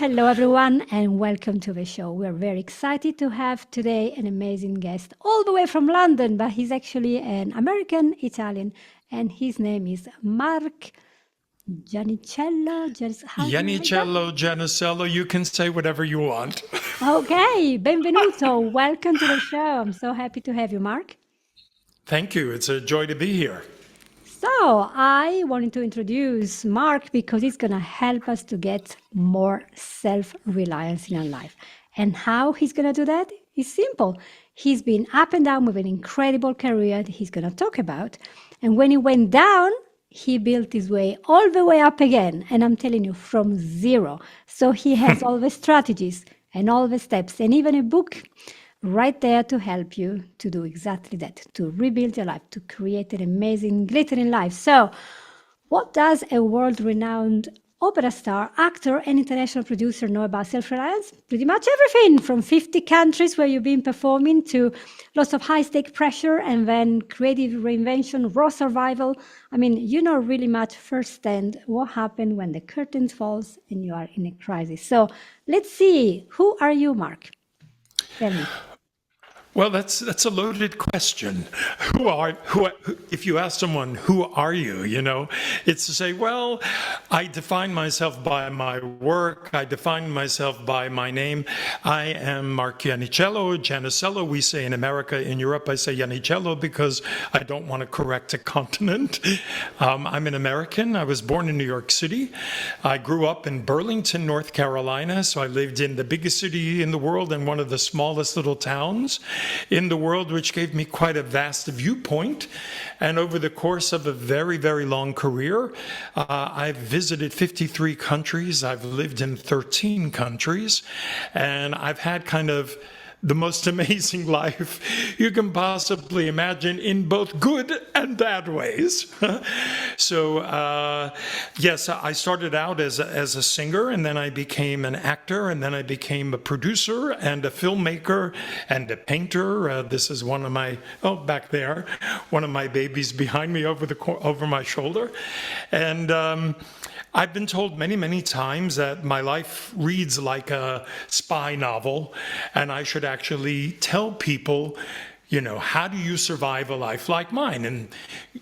Hello, everyone, and welcome to the show. We're very excited to have today an amazing guest all the way from London, but he's actually an American Italian, and his name is Mark Janicello. How do you like that? Janicello, Janicello, you can say whatever you want. Okay, benvenuto. Welcome to the show. I'm so happy to have you, Mark. Thank you. It's a joy to be here. So, I wanted to introduce Mark because he's going to help us to get more self-reliance in our life. And how he's going to do that is simple. He's been up and down with an incredible career that he's going to talk about. And when he went down, he built his way all the way up again. And I'm telling you, from zero. So he has all the strategies and all the steps and even a book right there to help you to do exactly that, to rebuild your life, to create an amazing, glittering life. So, what does a world-renowned opera star, actor, and international producer know about self-reliance? Pretty much everything, from 50 countries where you've been performing to lots of high-stake pressure and then creative reinvention, raw survival. I mean, you know really much firsthand what happened when the curtain falls and you are in a crisis. So, let's see. Who are you, Mark? Tell me. Well, that's a loaded question. If you ask someone, who are you? It's to say, well, I define myself by my work. I define myself by my name. I am Mark Janicello. We say in America, in Europe, I say Janicello because I don't want to correct a continent. I'm an American. I was born in New York City. I grew up in Burlington, North Carolina. So I lived in the biggest city in the world and one of the smallest little towns in the world, which gave me quite a vast viewpoint. And over the course of a very, very long career, I've visited 53 countries. I've lived in 13 countries. And I've had kind of the most amazing life you can possibly imagine in both good and bad ways. So, yes, I started out as a singer, and then I became an actor, and then I became a producer and a filmmaker and a painter. This is one of my, back there, one of my babies behind me over my shoulder. And I've been told many, many times that my life reads like a spy novel, and I should actually tell people, how do you survive a life like mine? And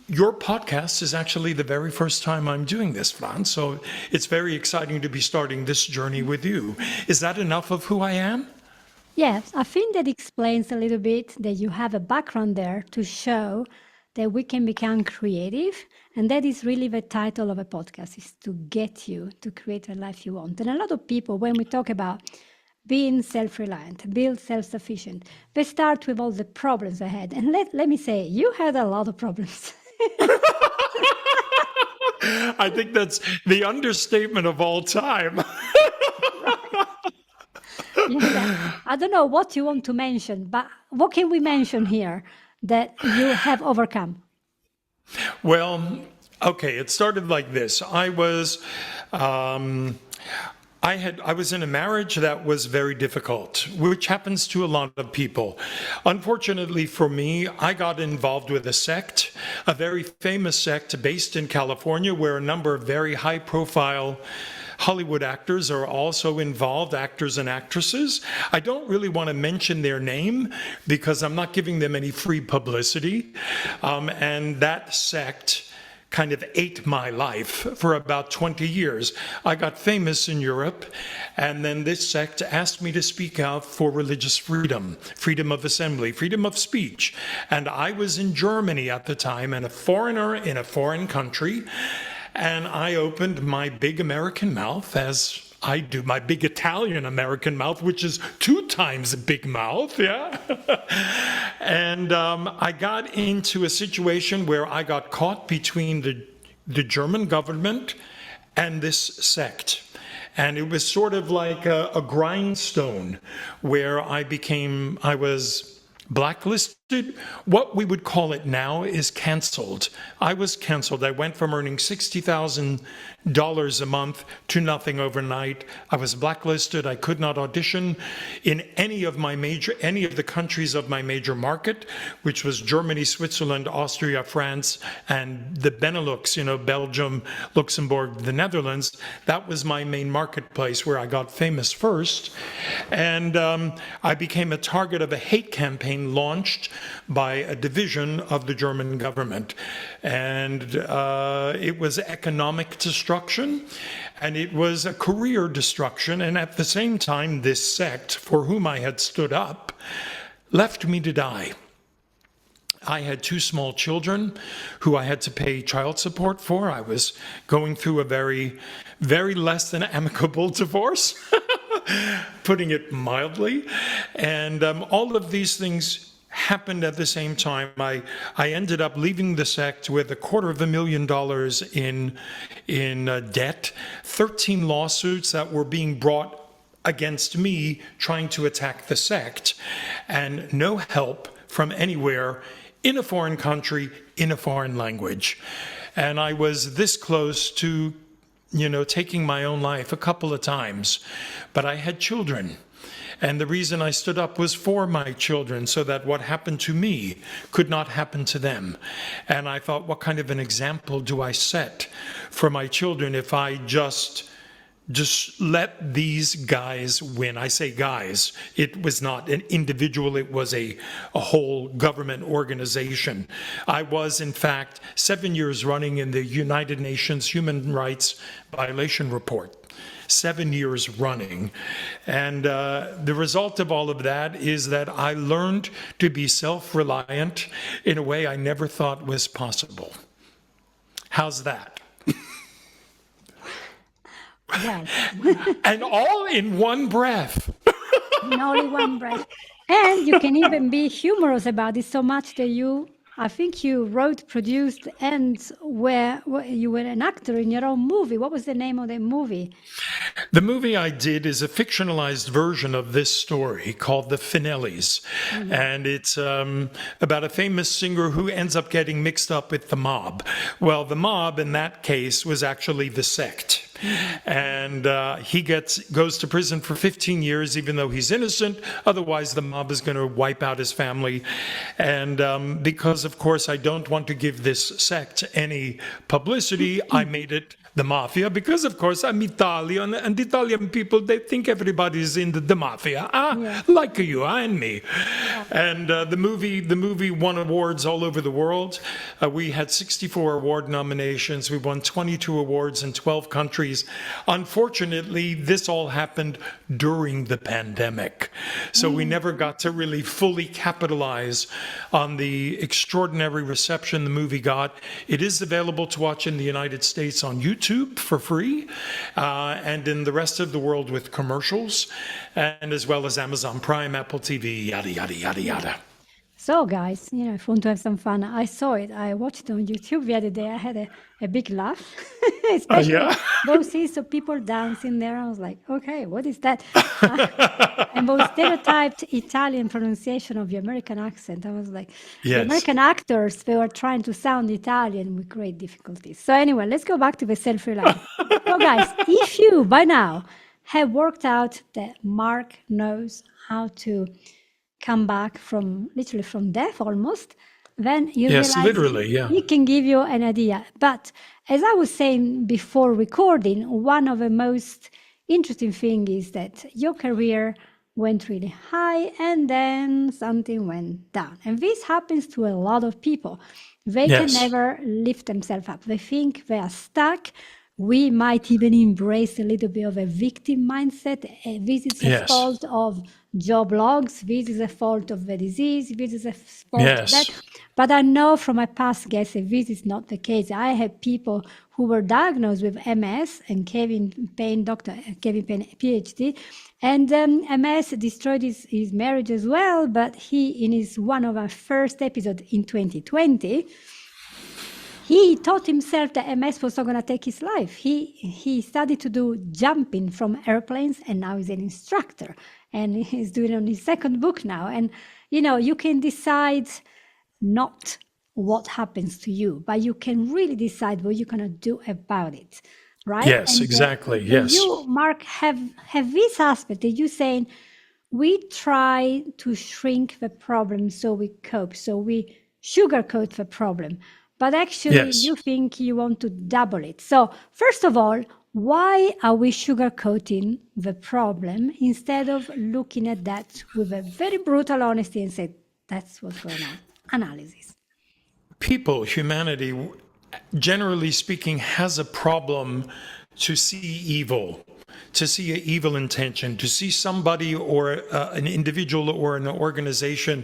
your podcast is actually the very first time I'm doing this, Franz, so it's very exciting to be starting this journey with you. Is that enough of who I am? Yes, I think that explains a little bit that you have a background there to show that we can become creative. And that is really the title of a podcast, is to get you to create a life you want. And a lot of people, when we talk about being self-reliant, being self-sufficient, they start with all the problems ahead. And let me say, you had a lot of problems. I think that's the understatement of all time. Yeah, I don't know what you want to mention, but what can we mention here that you have overcome? Well, okay, it started like this. I was in a marriage that was very difficult, which happens to a lot of people. Unfortunately for me, I got involved with a sect, a very famous sect based in California, where a number of very high-profile Hollywood actors are also involved, actors and actresses. I don't really want to mention their name because I'm not giving them any free publicity. And that sect kind of ate my life for about 20 years. I got famous in Europe, and then this sect asked me to speak out for religious freedom, freedom of assembly, freedom of speech. And I was in Germany at the time and a foreigner in a foreign country. And I opened my big American mouth, as I do, my big Italian American mouth, which is 2 times a big mouth, yeah? And I got into a situation where I got caught between the German government and this sect. And it was sort of like a grindstone where I was blacklisted what we would call it now is canceled. I was canceled. I went from earning $60,000 a month to nothing overnight. I was blacklisted. I could not audition in any of the countries of my major market, which was Germany, Switzerland, Austria, France, and the Benelux, Belgium, Luxembourg, the Netherlands. That was my main marketplace where I got famous first. And I became a target of a hate campaign launched by a division of the German government. And it was economic destruction, and it was a career destruction. And at the same time, this sect, for whom I had stood up, left me to die. I had 2 small children who I had to pay child support for. I was going through a very, very less than amicable divorce, putting it mildly. And all of these things happened at the same time. I ended up leaving the sect with $250,000 in debt, 13 lawsuits that were being brought against me trying to attack the sect, and no help from anywhere in a foreign country, in a foreign language. And I was this close to, taking my own life a couple of times, but I had children. And the reason I stood up was for my children, so that what happened to me could not happen to them. And I thought, what kind of an example do I set for my children if I just let these guys win? I say guys, it was not an individual, it was a whole government organization. I was, in fact, 7 years running in the United Nations Human Rights Violation Report. 7 years running. And the result of all of that is that I learned to be self-reliant in a way I never thought was possible. How's that? Well, And all in one breath. in only one breath. And you can even be humorous about it so much that I think you wrote, produced, and where you were an actor in your own movie. What was the name of the movie? The movie I did is a fictionalized version of this story called The Finellis. Mm-hmm. And it's about a famous singer who ends up getting mixed up with the mob. Well, the mob in that case was actually the sect. And he goes to prison for 15 years, even though he's innocent. Otherwise, the mob is going to wipe out his family. And because, of course, I don't want to give this sect any publicity, I made it the mafia, because, of course, I'm Italian, and Italian people, they think everybody's in the mafia, like you and me. Yeah. And the movie won awards all over the world. We had 64 award nominations. We won 22 awards in 12 countries. Unfortunately, this all happened during the pandemic. So we never got to really fully capitalize on the extraordinary reception the movie got. It is available to watch in the United States on YouTube for free, and in the rest of the world with commercials, and as well as Amazon Prime, Apple TV, yada, yada, yada, yada. So guys, if you want to have some fun, I saw it. I watched it on YouTube the other day. I had a big laugh, especially those scenes of people dancing there. I was like, okay, what is that? And those stereotyped Italian pronunciation of the American accent. I was like, the American actors, they were trying to sound Italian with great difficulties. So anyway, let's go back to the self-reliance. So guys, if you by now have worked out that Mark knows how to come back literally from death almost, then you realize literally, he can give you an idea. But as I was saying before recording, one of the most interesting things is that your career went really high and then something went down. And this happens to a lot of people. They can never lift themselves up. They think they are stuck. We might even embrace a little bit of a victim mindset. This is a fault of job logs. This is a fault of the disease. This is a fault of that. But I know from my past guests that this is not the case. I have people who were diagnosed with MS, and Kevin Payne, Dr. Kevin Payne, PhD, and MS destroyed his marriage as well. But he, in one of our first episodes in 2020, he taught himself that MS was not going to take his life. He started to do jumping from airplanes, and now he's an instructor, and he's doing it on his second book now. And you can decide not what happens to you, but you can really decide what you're going to do about it, right? Yes, And exactly. Yes. you, Mark, have this aspect that you're saying we try to shrink the problem so we cope, so we sugarcoat the problem, but actually Yes. you think you want to double it. So first of all, why are we sugarcoating the problem instead of looking at that with a very brutal honesty and say, that's what's going on? Analysis. People, humanity, generally speaking, has a problem to see evil, to see an evil intention, to see somebody or an individual or an organization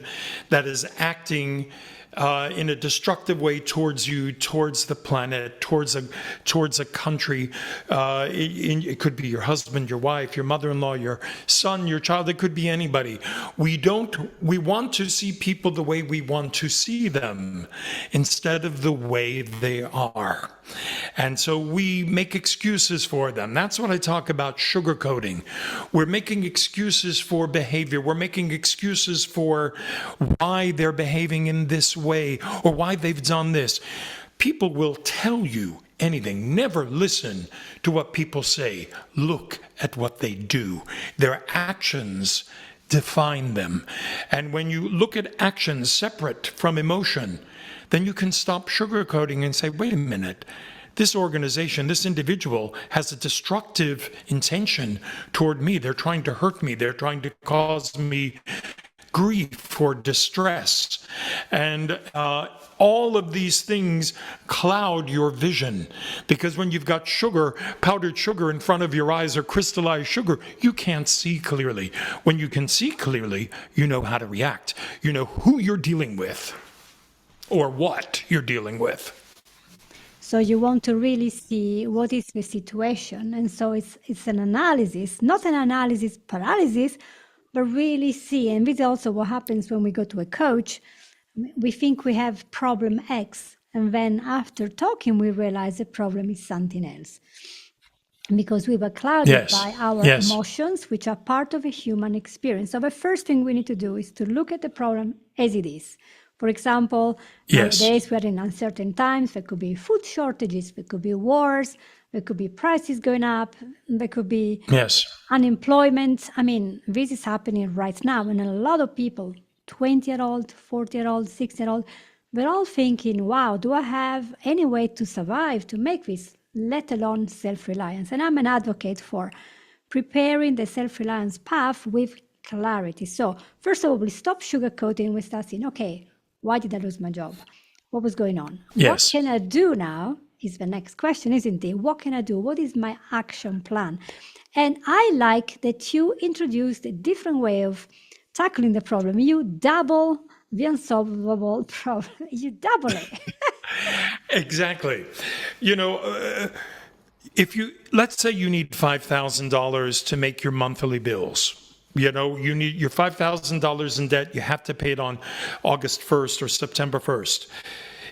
that is acting in a destructive way towards you, towards the planet, towards a country. It could be your husband, your wife, your mother-in-law, your son, your child. It could be anybody. We want to see people the way we want to see them instead of the way they are. And so we make excuses for them. That's what I talk about sugarcoating. We're making excuses for behavior. We're making excuses for why they're behaving in this way or why they've done this. People will tell you anything. Never listen to what people say. Look at what they do. Their actions define them. And when you look at actions separate from emotion, then you can stop sugarcoating and say, wait a minute, this organization, this individual has a destructive intention toward me. They're trying to hurt me. They're trying to cause me grief or distress. And all of these things cloud your vision, because when you've got sugar, powdered sugar in front of your eyes or crystallized sugar, you can't see clearly. When you can see clearly, you know how to react. You know who you're dealing with or what you're dealing with. So you want to really see what is the situation. And so it's an analysis, not an analysis paralysis, but really see. And this is also what happens when we go to a coach. We think we have problem X, and then after talking, we realize the problem is something else. Because we were clouded by our emotions, which are part of a human experience. So the first thing we need to do is to look at the problem as it is. For example, nowadays we're in uncertain times. There could be food shortages, there could be wars, there could be prices going up, there could be unemployment. I mean, this is happening right now. And a lot of people, 20-year-old, 40-year-old, 60-year-old, they're all thinking, wow, do I have any way to survive, to make this, let alone self-reliance? And I'm an advocate for preparing the self-reliance path with clarity. So first of all, we stop sugarcoating. We start saying, okay, why did I lose my job? What was going on? What can I do now is the next question, isn't it? What can I do? What is my action plan? And I like that you introduced a different way of tackling the problem. You double the unsolvable problem. You double it. Exactly. Let's say you need $5,000 to make your monthly bills. You need your $5,000 in debt. You have to pay it on August 1st or September 1st.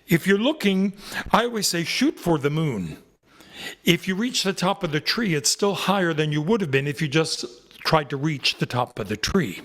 If you're looking, I always say, shoot for the moon. If you reach the top of the tree, it's still higher than you would have been if you just tried to reach the top of the tree.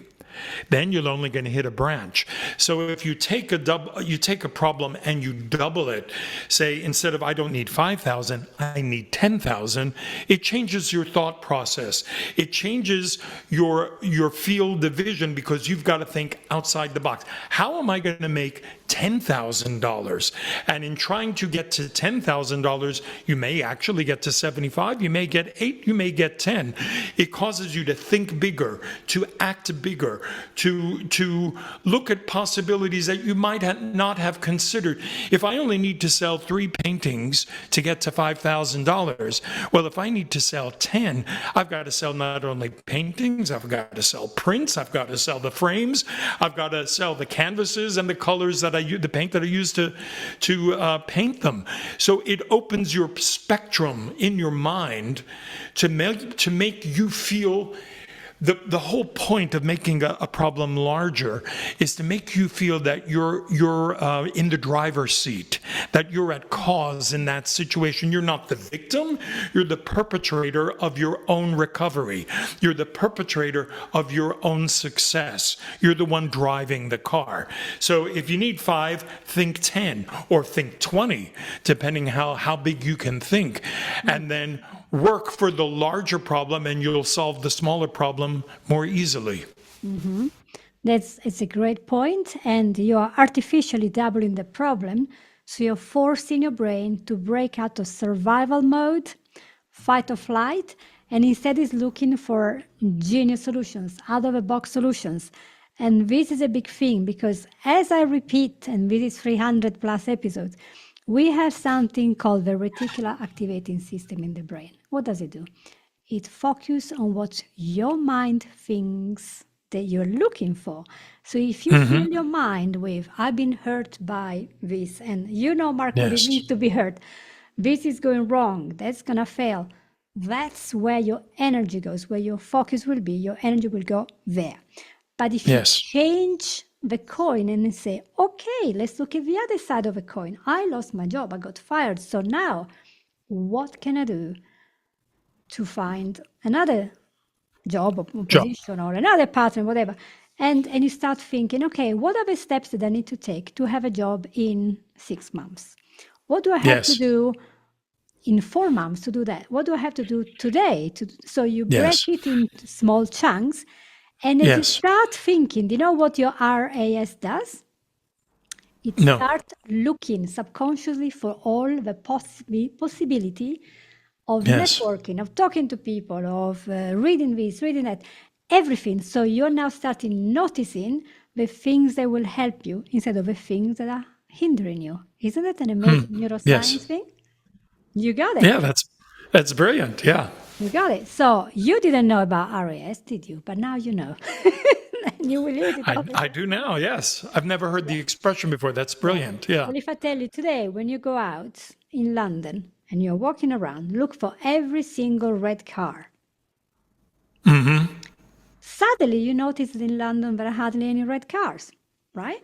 Then you're only going to hit a branch. So if you take a problem and you double it, say instead of I don't need 5,000, I need 10,000, it changes your thought process. It changes your field of vision, because you've got to think outside the box. How am I going to make $10,000? And in trying to get to $10,000, you may actually get to 75, you may get 8, you may get 10. It causes you to think bigger, to act bigger, to look at possibilities that you might not have considered. If I only need to sell 3 paintings to get to $5,000, well, if I need to sell 10, I've got to sell not only paintings, I've got to sell prints, I've got to sell the frames, I've got to sell the canvases and the colors that the paint that I use to paint them. So it opens your spectrum in your mind to make you feel the whole point of making a problem larger is to make you feel that you're in the driver's seat, that you're at cause in that situation. You're not the victim. You're the perpetrator of your own recovery. You're the perpetrator of your own success. You're the one driving the car. So if you need 5, think 10 or think 20, depending how big you can think, and then work for the larger problem, and you'll solve the smaller problem more easily. It's a great point, and you are artificially doubling the problem. So you're forcing your brain to break out of survival mode, fight or flight, and instead is looking for genius solutions, out of the box solutions. And this is a big thing because, as I repeat, and this is 300 plus episodes, we have something called the reticular activating system in the brain. What does it do? It focuses on what your mind thinks that you're looking for. So if you fill your mind with, I've been hurt by this, and Mark, what it Yes. means to be hurt, this is going wrong, that's going to fail. That's where your energy goes, where your focus will be, your energy will go there. But if you Yes. change the coin and say, okay, let's look at the other side of the coin. I lost my job, I got fired. So now what can I do to find another job or position or another partner, whatever? And you start thinking, okay, what are the steps that I need to take to have a job in 6 months? What do I have to Yes. do in 4 months to do that? What do I have to do today? So you break Yes. it into small chunks. And as you Yes. start thinking, do you know what your RAS does? It No. starts looking subconsciously for all the possibility of Yes. networking, of talking to people, of reading this, reading that, everything. So you're now starting noticing the things that will help you instead of the things that are hindering you. Isn't that an amazing neuroscience Yes. thing? You got it. Yeah, that's brilliant. Yeah. You got it. So you didn't know about RAS, did you? But now you know. And you will use it. I do now. Yes. I've never heard the expression before. That's brilliant. Yeah. Well, if I tell you today, when you go out in London and you're walking around, look for every single red car. Suddenly, you notice that in London there are hardly any red cars, right?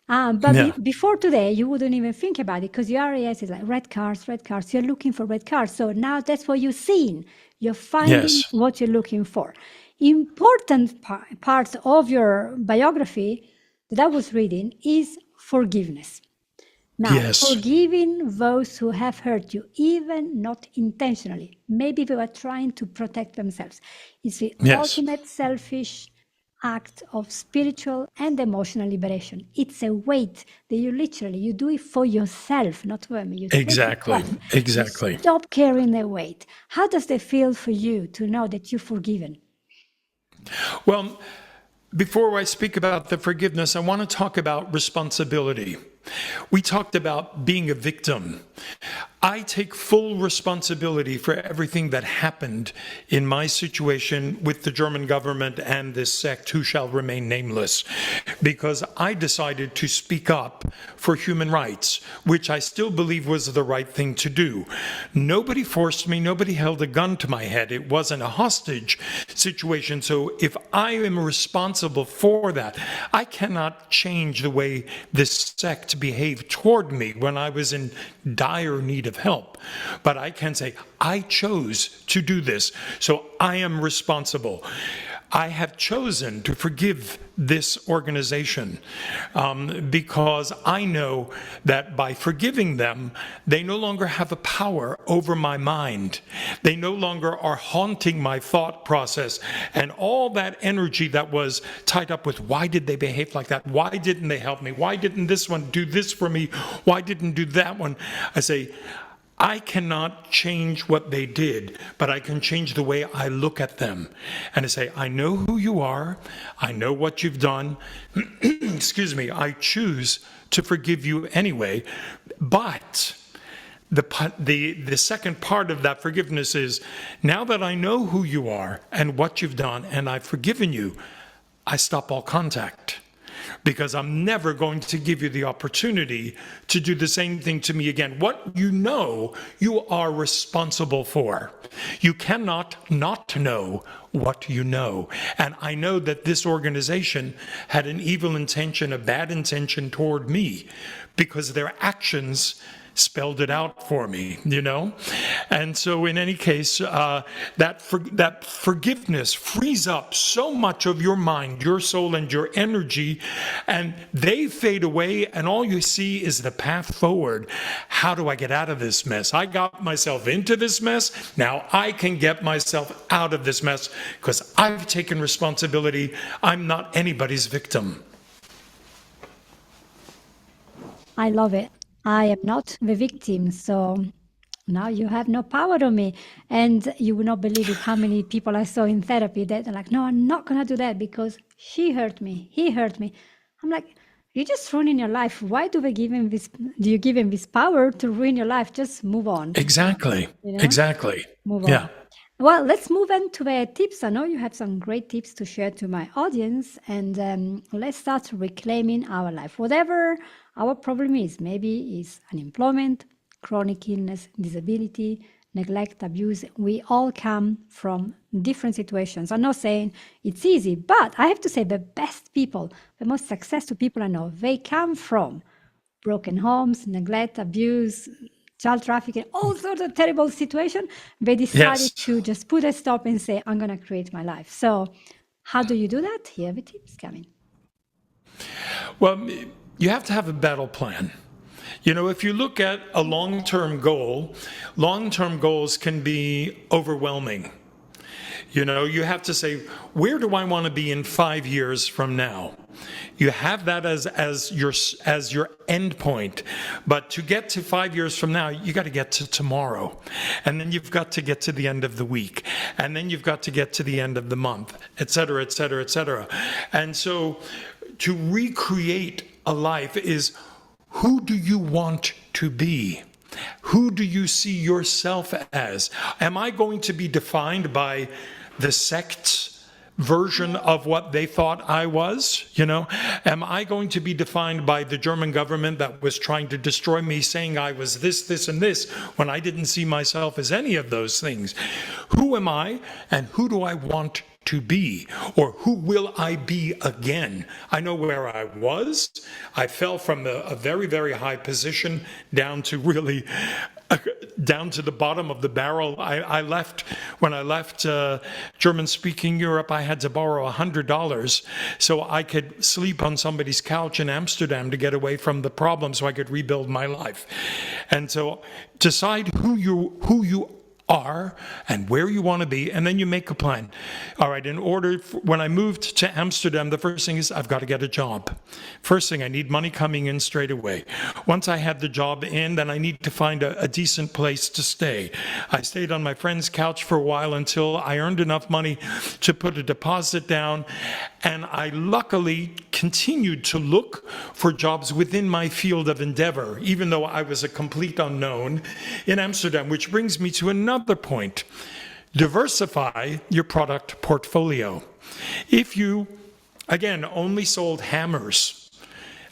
But Yeah. before today, you wouldn't even think about it because your RAS is like red cars, red cars. You're looking for red cars. So now that's what you're seeing. You're finding Yes. what you're looking for. Important parts of your biography that I was reading is forgiveness. Now, Yes. forgiving those who have hurt you, even not intentionally. Maybe they were trying to protect themselves. It's the Yes. ultimate selfish act of spiritual and emotional liberation. It's a weight that you do it for yourself, not for them. You take it Exactly. off. Exactly. You stop carrying the weight. How does it feel for you to know that you're forgiven? Well, before I speak about the forgiveness, I want to talk about responsibility. We talked about being a victim. I take full responsibility for everything that happened in my situation with the German government and this sect who shall remain nameless, because I decided to speak up for human rights, which I still believe was the right thing to do. Nobody forced me, nobody held a gun to my head. It wasn't a hostage situation. So if I am responsible for that, I cannot change the way this sect behaved toward me when I was in dire need of help. But I can say, I chose to do this, so I am responsible. I have chosen to forgive this organization because I know that by forgiving them, they no longer have a power over my mind. They no longer are haunting my thought process, and all that energy that was tied up with why did they behave like that? Why didn't they help me? Why didn't this one do this for me? Why didn't do that one? I say, I cannot change what they did, but I can change the way I look at them. And I say, I know who you are. I know what you've done. Excuse me. I choose to forgive you anyway. But the second part of that forgiveness is, now that I know who you are and what you've done and I've forgiven you, I stop all contact. because I'm never going to give you the opportunity to do the same thing to me again. What you know, you are responsible for. You cannot not know what you know. And I know that this organization had an evil intention, a bad intention toward me, because their actions spelled it out for me, you know? And so in any case, that forgiveness frees up so much of your mind, your soul, and your energy, and they fade away, and all you see is the path forward. How do I get out of this mess? I got myself into this mess. Now I can get myself out of this mess because I've taken responsibility. I'm not anybody's victim. I love it. I am not the victim, so now you have no power on me. And you will not believe it how many people I saw in therapy that are like, no, I'm not gonna do that because she hurt me, he hurt me. I'm like, you're just ruining your life. Why do you give him this power to ruin your life? Just move on. Exactly. You know? Exactly. Move Yeah. on. Well, let's move on to the tips. I know you have some great tips to share to my audience, and let's start reclaiming our life. Whatever our problem is, maybe it's unemployment, chronic illness, disability, neglect, abuse. We all come from different situations. I'm not saying it's easy, but I have to say the best people, the most successful people I know, they come from broken homes, neglect, abuse, child trafficking, all sorts of terrible situations. They decided Yes. to just put a stop and say, I'm going to create my life. So how do you do that? Here the tips coming. Well, you have to have a battle plan. You know, if you look at a long-term goals can be overwhelming. You know, you have to say, where do I want to be in 5 years from now? You have that as your end point. But to get to 5 years from now, you got to get to tomorrow. And then you've got to get to the end of the week. And then you've got to get to the end of the month, et cetera, et cetera, et cetera. And so to recreate a life is, who do you want to be? Who do you see yourself as? Am I going to be defined by the sect's version of what they thought I was? You know, am I going to be defined by the German government that was trying to destroy me, saying I was this, this, and this, when I didn't see myself as any of those things? Who am I, and who do I want to be, or who will I be again? I know where I was. I fell from a very, very high position down to really down to the bottom of the barrel. When I left German-speaking Europe, I had to borrow $100 so I could sleep on somebody's couch in Amsterdam to get away from the problem, so I could rebuild my life. And so decide who you are and where you want to be, and then you make a plan. All right, when I moved to Amsterdam, the first thing is I've got to get a job. First thing, I need money coming in straight away. Once I had the job in, then I need to find a decent place to stay. I stayed on my friend's couch for a while until I earned enough money to put a deposit down, and I luckily continued to look for jobs within my field of endeavor, even though I was a complete unknown in Amsterdam, which brings me to another point. Diversify your product portfolio. If you, again, only sold hammers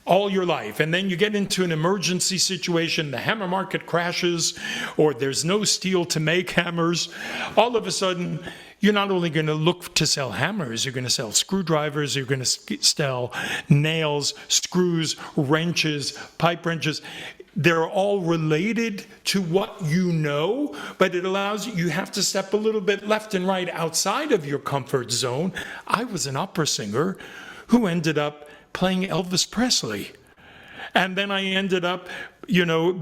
all your life, and then you get into an emergency situation, the hammer market crashes, or there's no steel to make hammers, all of a sudden, you're not only going to look to sell hammers, you're going to sell screwdrivers, you're going to sell nails, screws, wrenches, pipe wrenches. They're all related to what you know, but it allows you have to step a little bit left and right outside of your comfort zone. I was an opera singer who ended up playing Elvis Presley. And then I ended up,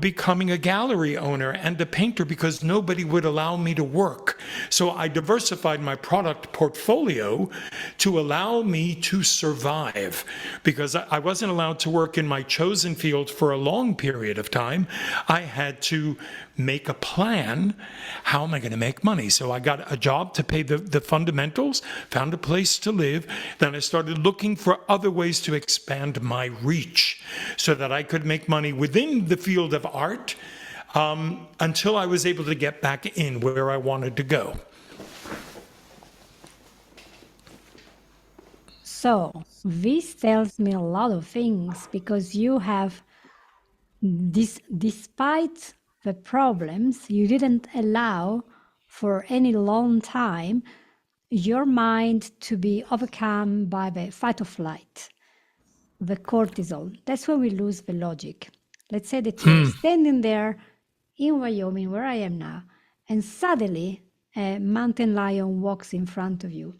becoming a gallery owner and a painter because nobody would allow me to work. So I diversified my product portfolio to allow me to survive, because I wasn't allowed to work in my chosen field for a long period of time. I had to make a plan. How am I going to make money? So I got a job to pay the fundamentals, found a place to live. Then I started looking for other ways to expand my reach so that I could make money within the field of art until I was able to get back in where I wanted to go. So this tells me a lot of things because you have despite the problems, you didn't allow for any long time your mind to be overcome by the fight or flight, the cortisol. That's when we lose the logic. Let's say that you're standing there in Wyoming, where I am now, and suddenly a mountain lion walks in front of you.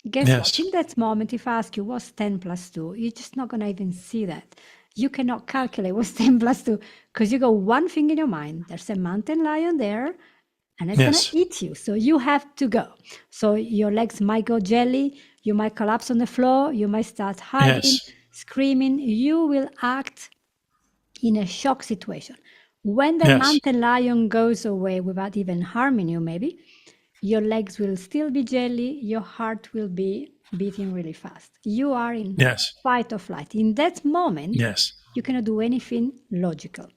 Guess what? Yes. In that moment, if I ask you what's 10 plus 2, you're just not going to even see that. You cannot calculate what's 10 plus 2 because you got one thing in your mind. There's a mountain lion there and it's going to Yes. eat you. So you have to go. So your legs might go jelly. You might collapse on the floor. You might start hiding, Yes. screaming. You will act in a shock situation. When the Yes. mountain lion goes away without even harming you, maybe, your legs will still be jelly, your heart will be beating really fast. You are in Yes. fight or flight. In that moment, Yes. you cannot do anything logical.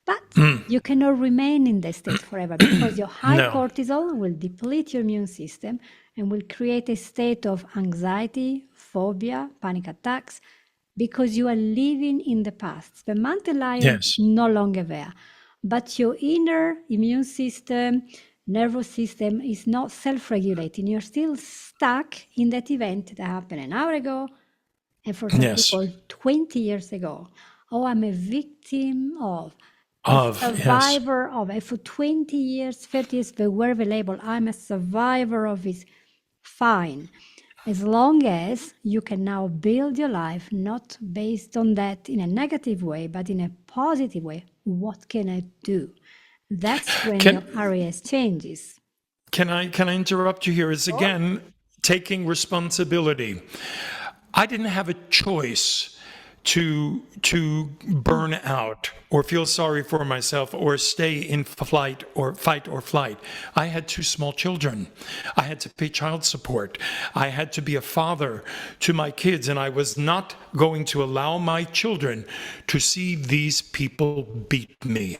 But you cannot remain in that state forever because your high No. cortisol will deplete your immune system and will create a state of anxiety, phobia, panic attacks, because you are living in the past. The mountain lion is Yes. no longer there, but your inner immune system, nervous system is not self-regulating. You're still stuck in that event that happened an hour ago, and for some Yes. people, 20 years ago. Oh, I'm a victim of, a Yes. survivor of, and for 20 years, 30 years, they wear the label, I'm a survivor of this. Fine. As long as you can now build your life not based on that in a negative way, but in a positive way, what can I do? That's when your Can RAS changes. can I interrupt you here? Is Sure. again taking responsibility. I didn't have a choice to burn out or feel sorry for myself or stay in flight or fight or flight. I had two small children. I had to pay child support. I had to be a father to my kids, and I was not going to allow my children to see these people beat me.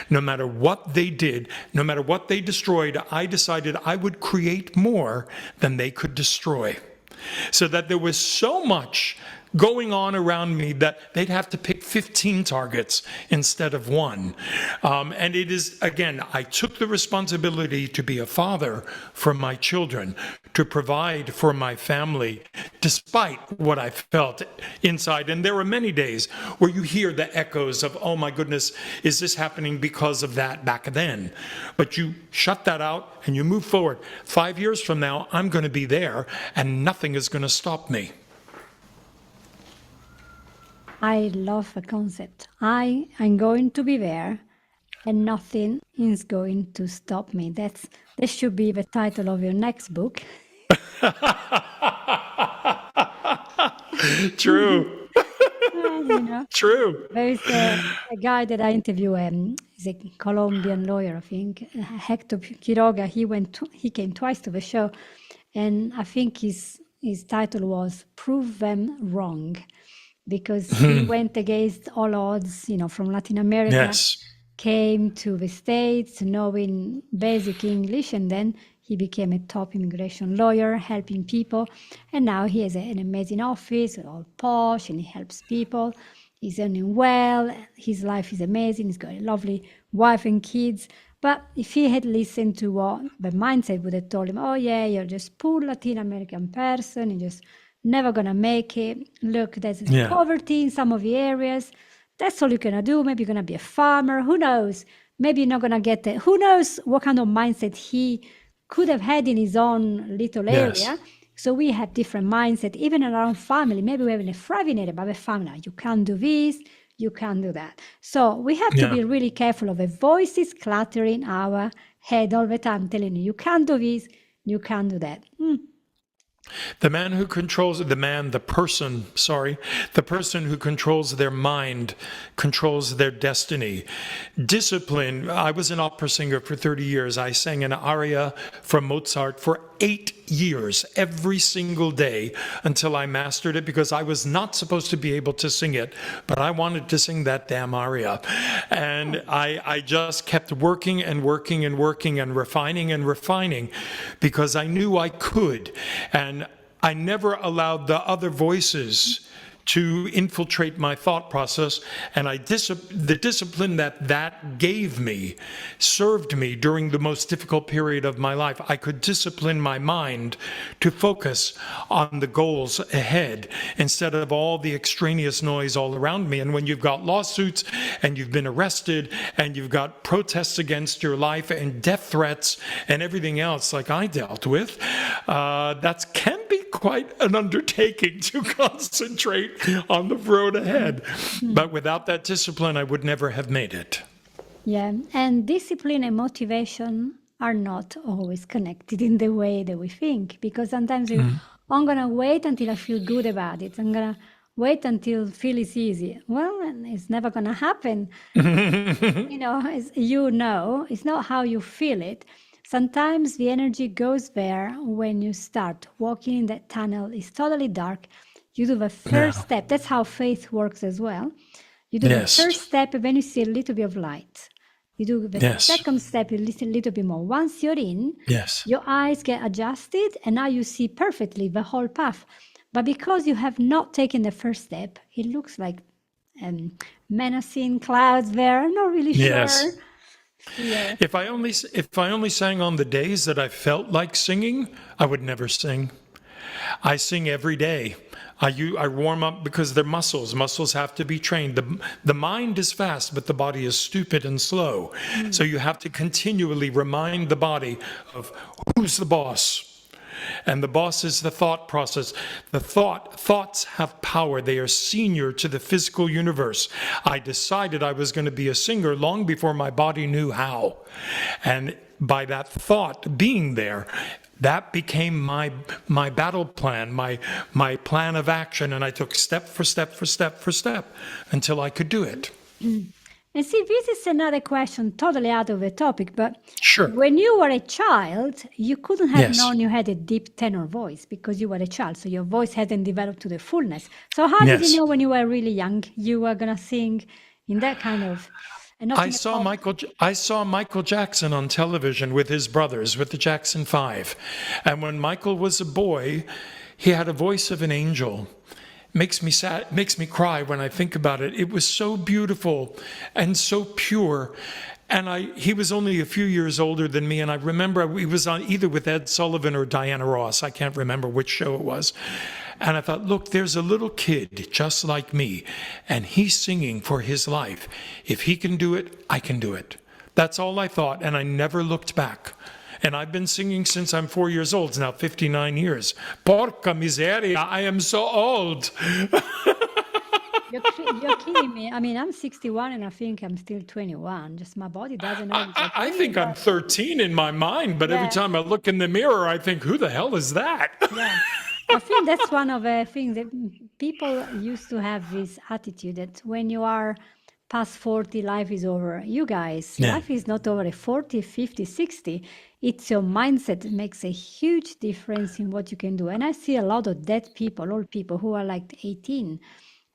No matter what they did, no matter what they destroyed, I decided I would create more than they could destroy. So that there was so much going on around me that they'd have to pick 15 targets instead of one. And it is, again, I took the responsibility to be a father for my children, to provide for my family, despite what I felt inside. And there were many days where you hear the echoes of, oh my goodness, is this happening because of that back then? But you shut that out and you move forward. 5 years from now, I'm going to be there and nothing is going to stop me. I love the concept. I am going to be there and nothing is going to stop me. That should be the title of your next book. True. You know, True. there is a guy that I interview. He's a Colombian lawyer, I think. Hector Quiroga. He came twice to the show, and I think his title was "Prove Them Wrong," because he went against all odds. You know, from Latin America, Yes. came to the States knowing basic English, and then he became a top immigration lawyer, helping people. And now he has an amazing office, all posh, and he helps people. He's earning well. His life is amazing. He's got a lovely wife and kids. But if he had listened to what the mindset would have told him, oh yeah, you're just poor Latin American person, you're just never gonna make it. Look, there's Yeah. poverty in some of the areas. That's all you're gonna do. Maybe you're gonna be a farmer. Who knows? Maybe you're not gonna get it. Who knows what kind of mindset he could have had in his own little Yes. area. So we have different mindset, even in our own family. Maybe we're in a thriving area, but the family, you can't do this, you can't do that. So we have to Yeah. be really careful of the voices cluttering our head all the time, telling you can't do this, you can't do that. The person who controls their mind controls their destiny. Discipline. I was an opera singer for 30 years. I sang an aria from Mozart for 8 years, every single day, until I mastered it, because I was not supposed to be able to sing it, but I wanted to sing that damn aria. And I just kept working and working and working and refining, because I knew I could. And I never allowed the other voices to infiltrate my thought process, and the discipline that gave me served me during the most difficult period of my life. I could discipline my mind to focus on the goals ahead instead of all the extraneous noise all around me. And when you've got lawsuits and you've been arrested and you've got protests against your life and death threats and everything else like I dealt with, that can be quite an undertaking to concentrate on the road ahead. But without that discipline, I would never have made it. Yeah, and discipline and motivation are not always connected in the way that we think, because sometimes I'm gonna wait until I feel good about it. I'm gonna wait until feel it's easy. Well, and it's never gonna happen. It's not how you feel it. Sometimes the energy goes there when you start walking in that tunnel. It's totally dark. You do the first step. That's how faith works as well. You do the first step, and then you see a little bit of light. You do the second step, you listen a little bit more. Once you're in, your eyes get adjusted, and now you see perfectly the whole path. But because you have not taken the first step, it looks like menacing clouds there. I'm not really sure. Yeah. If I only sang on the days that I felt like singing, I would never sing. I sing every day. I warm up because they're muscles. Muscles have to be trained. The mind is fast, but the body is stupid and slow. So you have to continually remind the body of who's the boss. And the boss is the thought process. Thoughts have power. They are senior to the physical universe. I decided I was going to be a singer long before my body knew how. And by that thought being there, that became my battle plan, my plan of action. And I took step for step for step for step until I could do it. And see, this is another question totally out of the topic, but Sure. when you were a child, you couldn't have known you had a deep tenor voice because you were a child, so your voice hadn't developed to the fullness. So how did you know when you were really young you were going to sing in that kind of... I saw Michael Jackson on television with his brothers, with the Jackson 5. And when Michael was a boy, he had a voice of an angel. Makes me sad, makes me cry when I think about it. It was so beautiful and so pure. And he was only a few years older than me. And I remember he was on either with Ed Sullivan or Diana Ross. I can't remember which show it was. And I thought, look, there's a little kid just like me, and he's singing for his life. If he can do it, I can do it. That's all I thought, and I never looked back. And I've been singing since I'm 4 years old. It's now 59 years. Porca miseria, I am so old. You're kidding me. I mean, I'm 61 and I think I'm still 21. Just my body doesn't know. I think I'm 13 in my mind, but every time I look in the mirror, I think, who the hell is that? Yeah. I think that's one of the things that people used to have this attitude that when you are past 40, life is over. You guys, life is not over at 40, 50, 60. It's your mindset that makes a huge difference in what you can do. And I see a lot of dead people, old people who are like 18.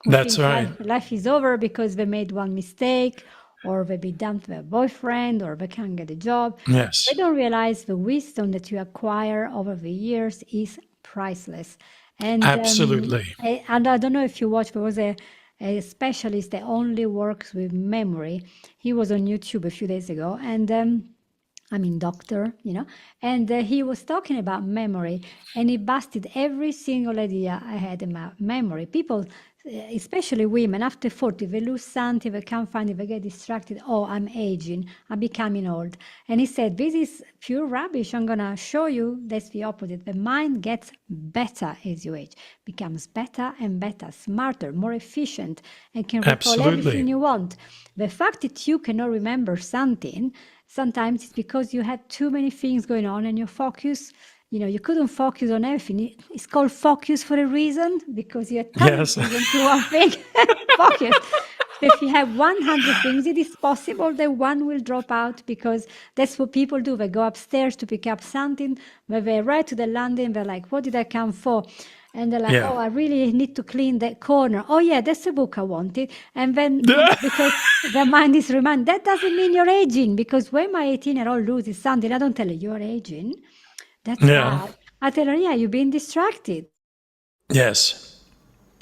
That's right. Life is over because they made one mistake, or they be dumped by a boyfriend, or they can't get a job. Yes. They don't realize the wisdom that you acquire over the years is priceless. And Absolutely. And I don't know if you watched, there was a specialist that only works with memory. He was on YouTube a few days ago, and I mean, doctor, and he was talking about memory, and he busted every single idea I had about memory. People, especially women, after 40, they lose something, they can't find it, they get distracted. Oh, I'm aging, I'm becoming old. And he said, this is pure rubbish. I'm going to show you that's the opposite. The mind gets better as you age, becomes better and better, smarter, more efficient, and can recall everything you want. The fact that you cannot remember something, sometimes it's because you had too many things going on and your focus, you couldn't focus on everything. It's called focus for a reason, because you had things to one thing. Focus. If you have 100 things, it is possible that one will drop out, because that's what people do. They go upstairs to pick up something, but they arrive to the landing, they're like, what did I come for? And they're like, oh, I really need to clean that corner. Oh, yeah, that's the book I wanted. And then, because their mind is reminded, that doesn't mean you're aging, because when my 18-year-old loses something, I don't tell her, you're aging. That's bad. I tell her, yeah, you've been distracted. Yes,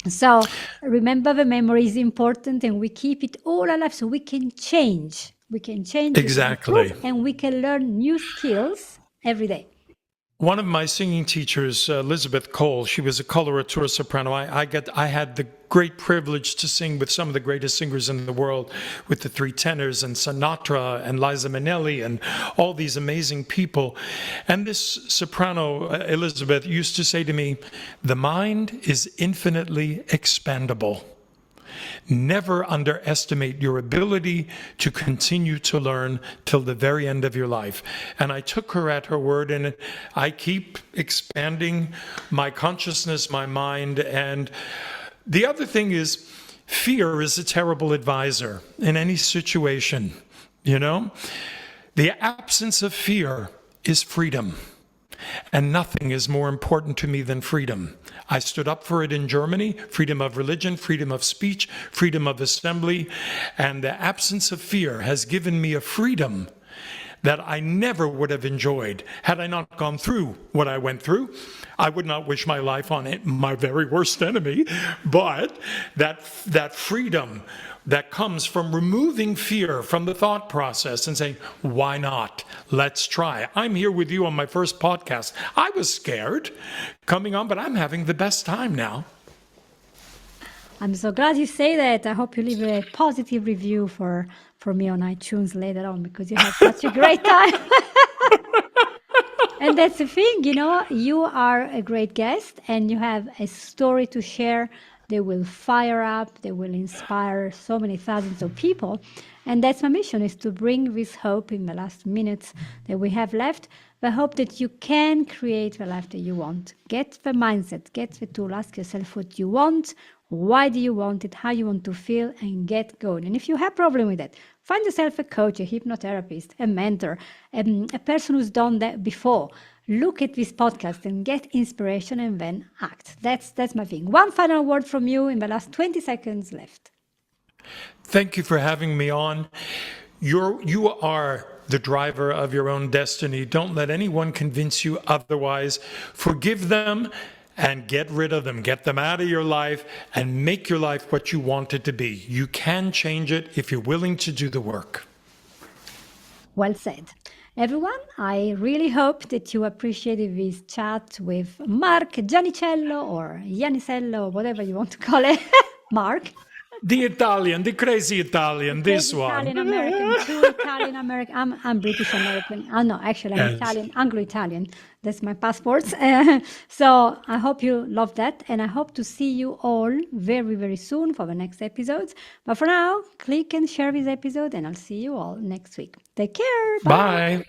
So remember, the memory is important, and we keep it all alive so we can change. We can change, we can improve, exactly. and we can learn new skills every day. One of my singing teachers, Elizabeth Cole, she was a coloratura soprano. I had the great privilege to sing with some of the greatest singers in the world, with the three tenors and Sinatra and Liza Minnelli and all these amazing people. And this soprano, Elizabeth, used to say to me, "The mind is infinitely expandable. Never underestimate your ability to continue to learn till the very end of your life." And I took her at her word, and I keep expanding my consciousness, my mind. And the other thing is, fear is a terrible advisor in any situation, you know? The absence of fear is freedom. And nothing is more important to me than freedom. I stood up for it in Germany: freedom of religion, freedom of speech, freedom of assembly. And the absence of fear has given me a freedom that I never would have enjoyed had I not gone through what I went through. I would not wish my life on it, my very worst enemy, but that freedom that comes from removing fear from the thought process and saying, why not? Let's try. I'm here with you on my first podcast. I was scared coming on, but I'm having the best time now. I'm so glad you say that. I hope you leave a positive review for me on iTunes later on, because you had such a great time. And that's the thing, you are a great guest and you have a story to share. They will fire up, they will inspire so many thousands of people. And that's my mission, is to bring this hope in the last minutes that we have left, the hope that you can create the life that you want. Get the mindset, get the tool, ask yourself what you want, why do you want it, how you want to feel, and get going. And if you have problem with that, find yourself a coach, a hypnotherapist, a mentor, a person who's done that before. Look at this podcast and get inspiration, and then act. That's my thing. One final word from you in the last 20 seconds left. Thank you for having me on. You are the driver of your own destiny. Don't let anyone convince you otherwise. Forgive them and get rid of them. Get them out of your life and make your life what you want it to be. You can change it if you're willing to do the work. Well said. Everyone, I really hope that you appreciated this chat with Mark Janicello, or Janicello, whatever you want to call it. Mark. The Italian, the crazy Italian, this one. Italian American, true Italian American. I'm British American. Oh no, actually I'm Yes. Italian, Anglo-Italian. That's my passport. So I hope you love that, and I hope to see you all very, very soon for the next episodes. But for now, click and share this episode, and I'll see you all next week. Take care. Bye. Bye.